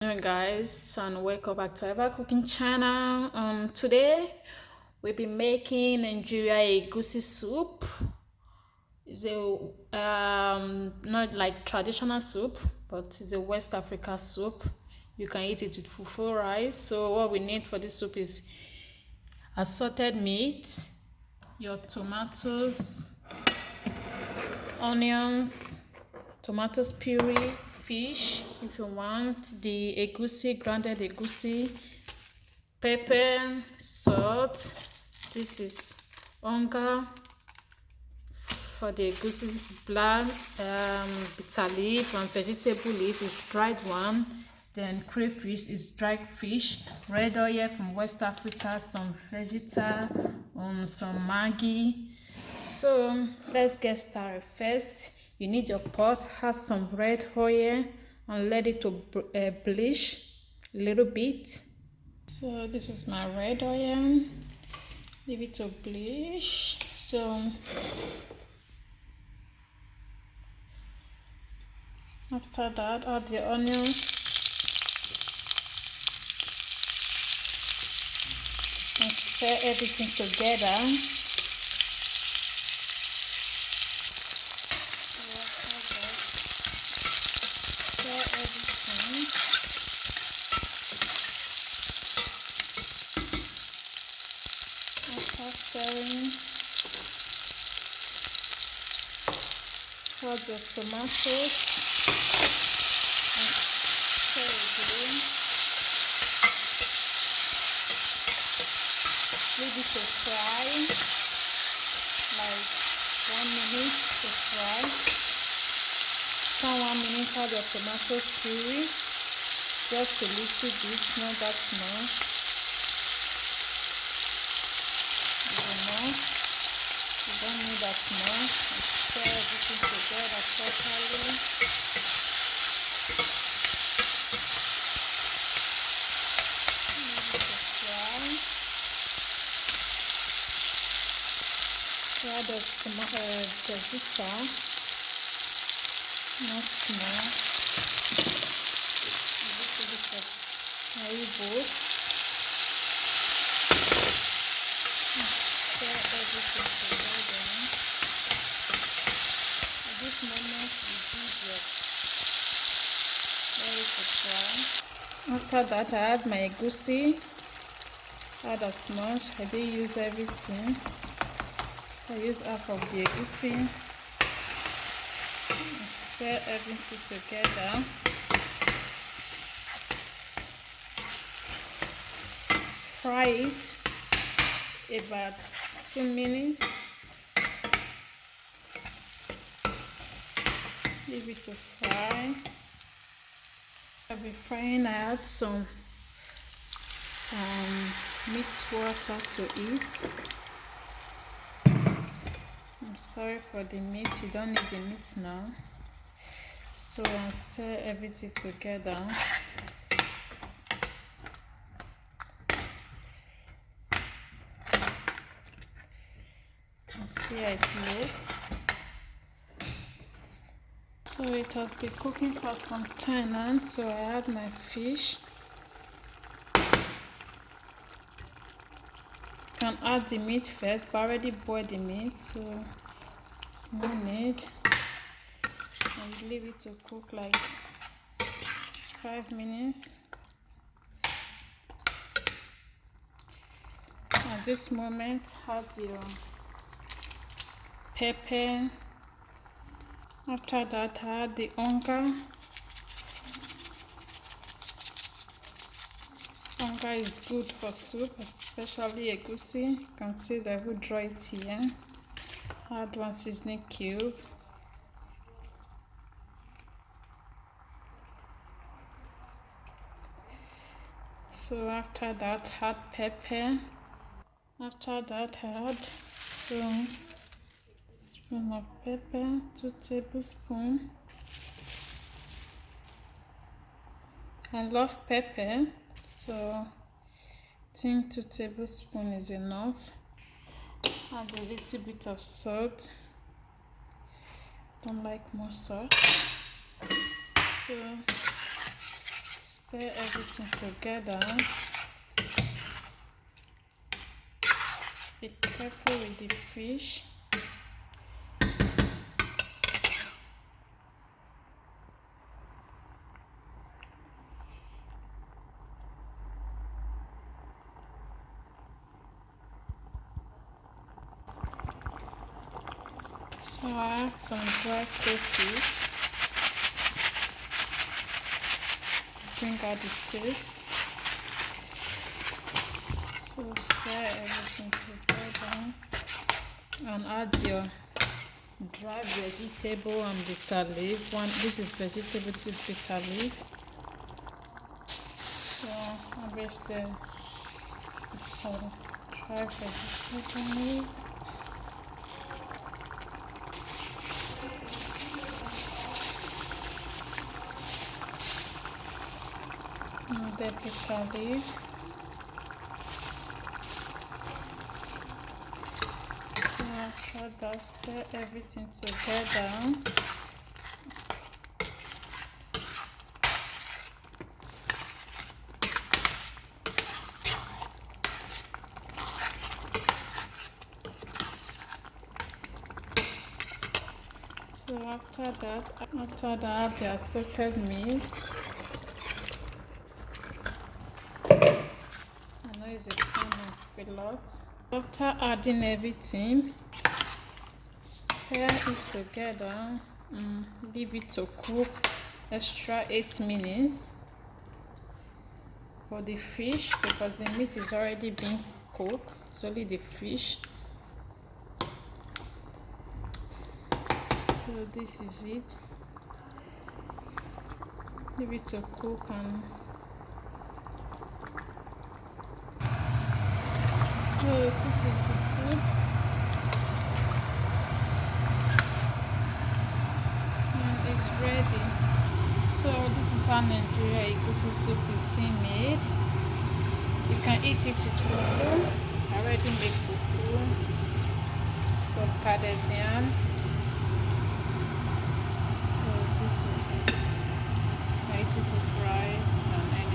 Hello guys, and welcome back to our cooking channel. Today we'll be making Nigeria Egusi soup. It's a not like traditional soup, but it's a West Africa soup. You can eat it with fufu rice. So what we need for this soup is assorted meat, your tomatoes, onions, tomatoes puree, fish if you want, the egusi, grounded egusi, pepper, salt. This is onga for the egusi. This is black, bitter leaf, and vegetable leaf is dried one. Then crayfish is dried fish, red oil from West Africa, some vegeta, some Maggi. So let's get started. First, you need your pot, add some red oil and let it to bleach a little bit. So this is my red oil, leave it to bleach. So after that, add the onions and stir everything together. Stirring, add your tomatoes and stir again. Leave it to fry, like 1 minute to fry. After 1 minute, add your tomatoes puree, just a little bit, not that much. You don't need that much. Stir everything together properly. Leave it to fry. Add the vegeta, not small. A little bit of olive. Stir everything together. At this moment, you give your let it to fry. After that, I add my egusi. Add as much. I didn't use everything. I use half of the egusi. Stir everything together. Fry it about 2 minutes. Leave it to fry. I'll be frying. I add some meat water to eat. I'm sorry for the meat. You don't need the meat now. So I'll stir everything together. See how it looks. So it has been cooking for some time now, so I add my fish. You can add the meat first, but I already boiled the meat, so there's no need. And leave it to cook like 5 minutes. At this moment, add your pepper. After that, add the onga. Onga is good for soup, especially egusi. You can see that we draw it here. Add 1 seasoning cube. So after that, add pepper. After that, add some spoon of pepper, 2 tablespoons. I love pepper, so I think 2 tablespoons is enough. Add a little bit of salt. Don't like more salt. So Stir everything together. Be careful with the fish. So I add some dry crayfish. Bring out the taste. So stir everything together and add your dry vegetable and bitter leaf. This is vegetable, this is bitter leaf. So harvest the dry vegetable leaf. And the bitter leaf. So after that, stir everything together. So after that, the assorted meat. I know it's a kind of a lot. After adding everything, stir it together and leave it to cook extra 8 minutes for the fish, because the meat is already being cooked. It's only the fish. So this is it. Leave it to cook and so this is the soup. And it's ready. So this is how Nigerian Egusi soup is being made. You can eat it with fufu. I already make fufu. So pounded yam. So this is it. I eat it with rice and